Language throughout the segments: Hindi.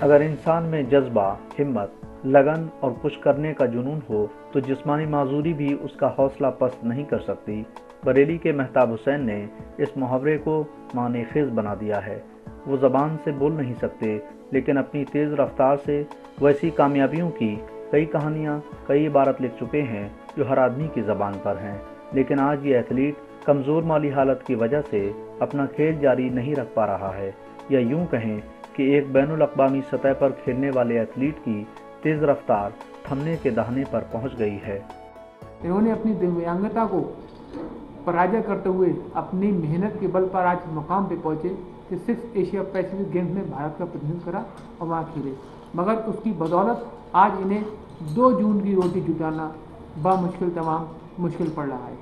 अगर इंसान में जज्बा, हिम्मत, लगन और कुछ करने का जुनून हो तो जिस्मानी माजूरी भी उसका हौसला पस्त नहीं कर सकती। बरेली के मेहताब हुसैन ने इस मुहावरे को माने खेज बना दिया है। वो ज़बान से बोल नहीं सकते, लेकिन अपनी तेज़ रफ्तार से वैसी कामयाबियों की कई कहानियाँ, कई इबारत लिख चुके हैं जो हर आदमी की ज़बान पर हैं। लेकिन आज ये एथलीट कमज़ोर माली हालत की वजह से अपना खेल जारी नहीं रख पा रहा है, या यूँ कहें कि एक बैनुल अक़वामी सतह पर खेलने वाले एथलीट की तेज़ रफ्तार थमने के दहाने पर पहुंच गई है। इन्होंने अपनी दिव्यांगता को पराजय करते हुए अपनी मेहनत के बल पर आज मुकाम पे पहुंचे कि 6 एशिया पैसिफिक गेम्स में भारत का प्रतिनिधित्व करा और वहाँ खेले। मगर उसकी बदौलत आज इन्हें 2 जून की रोटी जुटाना बामुश्किल तमाम मुश्किल पड़ रहा है।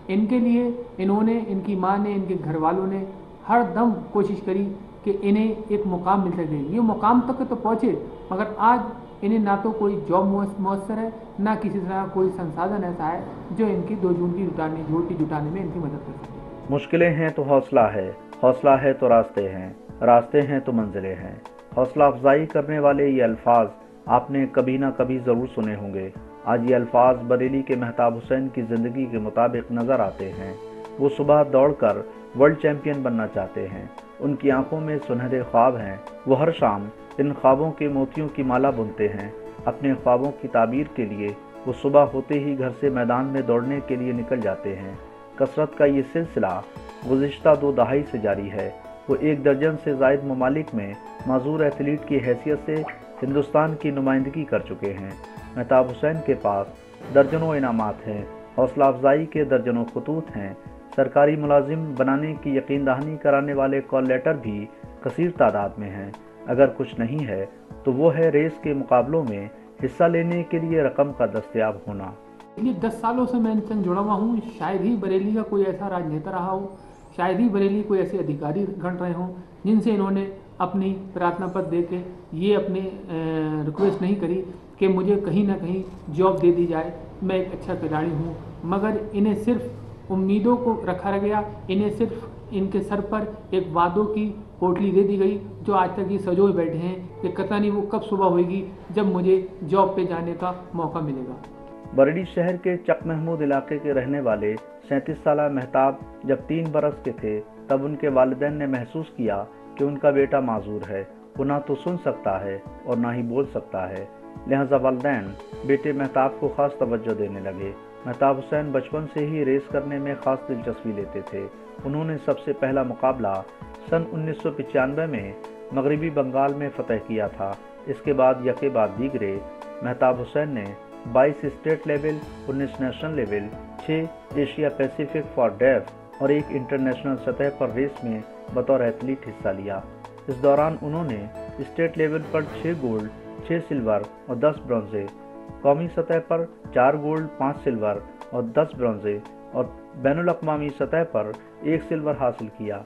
इनके लिए इन्होंने, इनकी माँ ने, इनके घर वालों ने हर दम कोशिश करी कि इन्हें एक मुकाम मिल सके। ये मुकाम तक तो पहुँचे, मगर आज इन्हें ना तो कोई जॉब मुयस्सर है, ना किसी तरह कोई संसाधन ऐसा है जो इनकी 2 जून की रोटी जुटाने में इनकी मदद कर सके। मुश्किलें हैं तो हौसला है, हौसला है तो रास्ते हैं, रास्ते हैं तो मंजिलें हैं। हौसला अफजाई करने वाले ये अल्फाज आपने कभी ना कभी ज़रूर सुने होंगे। आज ये अल्फाज बरेली के मेहताब हुसैन की ज़िंदगी के मुताबिक नज़र आते हैं। वो सुबह दौड़कर वर्ल्ड चैंपियन बनना चाहते हैं। उनकी आंखों में सुनहरे ख्वाब हैं। वो हर शाम इन ख्वाबों के मोतियों की माला बुनते हैं। अपने ख्वाबों की ताबीर के लिए वो सुबह होते ही घर से मैदान में दौड़ने के लिए निकल जाते हैं। कसरत का ये सिलसिला गुज़िश्ता 2 दहाई से जारी है। वो 1 दर्जन से ज़ायद ममालिक में माजूर एथलीट की हैसियत से हिंदुस्तान की नुमाइंदगी कर चुके हैं। मेहताब हुसैन के पास दर्जनों इनामात हैं, हौसला अफजाई के दर्जनों खतूत हैं। सरकारी मुलाजिम बनाने की यकीन दहानी कराने वाले कॉल लेटर भी कसीर तादाद में हैं। अगर कुछ नहीं है तो वो है रेस के मुकाबलों में हिस्सा लेने के लिए रकम का दस्तयाब होना। ये 10 सालों से मैं इनसे जुड़ा हुआ हूँ। शायद ही बरेली का कोई ऐसा राजनेता रहा हो, शायद ही बरेली कोई ऐसे अधिकारी गण रहे हों जिनसे इन्होंने अपनी प्रार्थना पत्र दे के ये अपनी रिक्वेस्ट नहीं करी कि मुझे कहीं ना कहीं जॉब दे दी जाए, मैं एक अच्छा खिलाड़ी हूँ। मगर इन्हें सिर्फ उम्मीदों को रखा गया, इन्हें सिर्फ इनके सर पर एक वादों की पोटली दे दी गई जो आज तक ये सजोए बैठे हैं कि पता नहीं वो कब सुबह होगी जब मुझे जॉब पे जाने का मौका मिलेगा। बरेली शहर के चक महमूद इलाके के रहने वाले 37 साला मेहताब जब 3 बरस के थे तब उनके वालिदैन ने महसूस किया कि उनका बेटा माजूर है। वो ना तो सुन सकता है और ना ही बोल सकता है। लिहाजा वालिदैन बेटे मेहताब को ख़ास तवज्जो देने लगे। मेहताब हुसैन बचपन से ही रेस करने में ख़ास दिलचस्पी लेते थे। उन्होंने सबसे पहला मुकाबला सन 1995 में मगरबी बंगाल में फ़तह किया था। इसके बाद यके बाद दीगरे मेहताब हुसैन ने 22 state level, 19 national level, 6 Asia Pacific for def और 1 इंटरनेशनल सतह पर रेस में बतौर एथलीट हिस्सा लिया। इस दौरान उन्होंने स्टेट लेवल पर 6 गोल्ड, 6 सिल्वर और 10 ब्रॉन्जे, कौमी सतह पर 4 गोल्ड, 5 सिल्वर और 10 ब्रॉन्जे और बैनुल अक़वामी सतह पर 1 सिल्वर हासिल किया।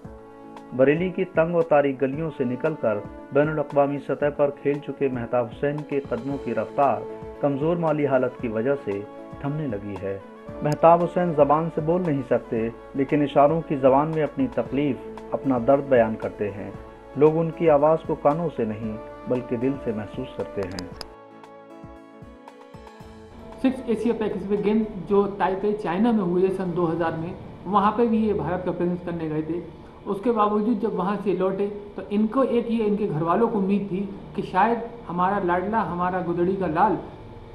बरेली की तंग और तारीक गलियों से निकलकर बैनुल अक़वामी सतह पर खेल चुके मेहताब हुसैन के कदमों की रफ्तार कमज़ोर माली हालत की वजह से थमने लगी है। मेहताब हुसैन ज़बान से बोल नहीं सकते, लेकिन इशारों की ज़बान में अपनी तकलीफ़, अपना दर्द बयान करते हैं। लोग उनकी आवाज़ को कानों से नहीं बल्कि दिल से महसूस करते हैं। 6 एशिया पैसिफिक गेम जो ताइपे चाइना में हुए सन 2000 में, वहाँ पे भी ये भारत का प्रतिनिधित्व करने गए थे। उसके बावजूद जब वहाँ से लौटे तो इनको एक ये इनके घर वालों को उम्मीद थी कि शायद हमारा लाडला, हमारा गुदड़ी का लाल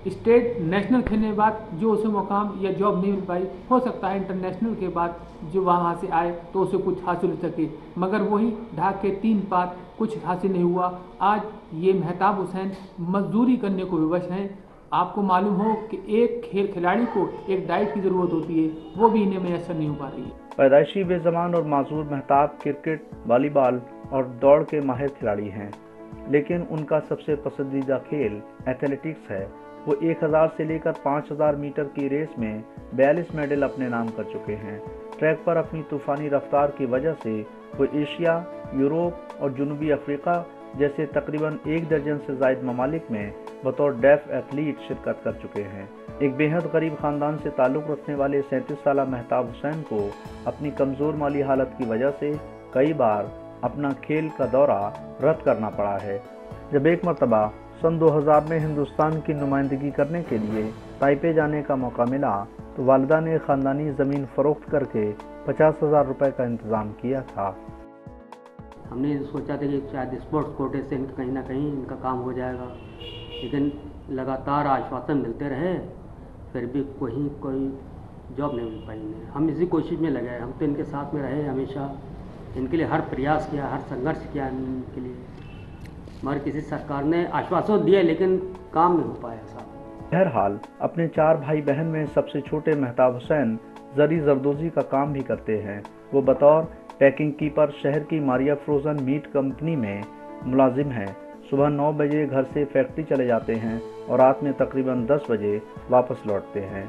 स्टेट नेशनल खेलने के बाद जो उसे मुकाम या जॉब नहीं मिल पाई, हो सकता है इंटरनेशनल के बाद जो वहाँ से आए तो उसे कुछ हासिल हो सके। मगर वही ढाक के 3 पात कुछ हासिल नहीं हुआ। आज ये मेहताब हुसैन मजदूरी करने को विवश हैं। आपको मालूम हो कि एक खिलाड़ी को एक डाइट की ज़रूरत होती है, वो भी इन्हें मैसर नहीं हो पा रही है। पैदाइशी बेज़बान और माजूर मेहताब क्रिकेट, वॉलीबॉल और दौड़ के माहिर खिलाड़ी हैं, लेकिन उनका सबसे पसंदीदा खेल एथलेटिक्स है। वो 1000 से लेकर 5000 मीटर की रेस में 42 मेडल अपने नाम कर चुके हैं। ट्रैक पर अपनी तूफ़ानी रफ्तार की वजह से वो एशिया, यूरोप और जनूबी अफ्रीका जैसे तकरीबन 1 दर्जन से ज़ायद ममालिक में बतौर डेफ एथलीट शिरकत कर चुके हैं। एक बेहद गरीब ख़ानदान से ताल्लुक़ रखने वाले 37 साला मेहताब हुसैन को अपनी कमज़ोर माली हालत की वजह से कई बार अपना खेल का दौरा रद्द करना पड़ा है। जब एक मरतबा सन 2000 में हिंदुस्तान की नुमाइंदगी करने के लिए ताइपे जाने का मौका मिला तो वालिदा ने ख़ानदानी ज़मीन फ़रोख्त करके 50,000 रुपये का इंतज़ाम किया था। हमने सोचा था कि शायद स्पोर्ट्स कोटे से कहीं ना कहीं इनका काम हो जाएगा, लेकिन लगातार आश्वासन मिलते रहे, फिर भी कोई जॉब नहीं मिल पाई इन्हें। हम इसी कोशिश में लगे, हम तो इनके साथ में रहे हमेशा, इनके लिए हर प्रयास किया, हर संघर्ष किया इनके लिए, मगर किसी सरकार ने आश्वासन दिया लेकिन काम नहीं हो पाया साहब। बहरहाल अपने 4 भाई बहन में सबसे छोटे मेहताब हुसैन जरी जरदोजी का काम भी करते हैं। वो बतौर पैकिंग कीपर शहर की मारिया फ्रोज़न मीट कंपनी में मुलाजिम हैं। सुबह 9 बजे घर से फैक्ट्री चले जाते हैं और रात में तकरीबन 10 बजे वापस लौटते हैं।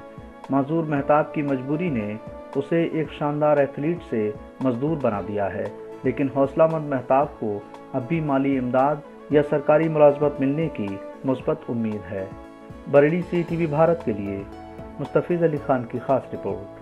माजूर मेहताब की मजबूरी ने उसे एक शानदार एथलीट से मजदूर बना दिया है, लेकिन हौसलामंद मेहताब को अब भी माली इमदाद या सरकारी मुलाजमत मिलने की मुस्बत उम्मीद है। बरेली से टीवी भारत के लिए मुस्तफ़ीज़ अली खान की खास रिपोर्ट।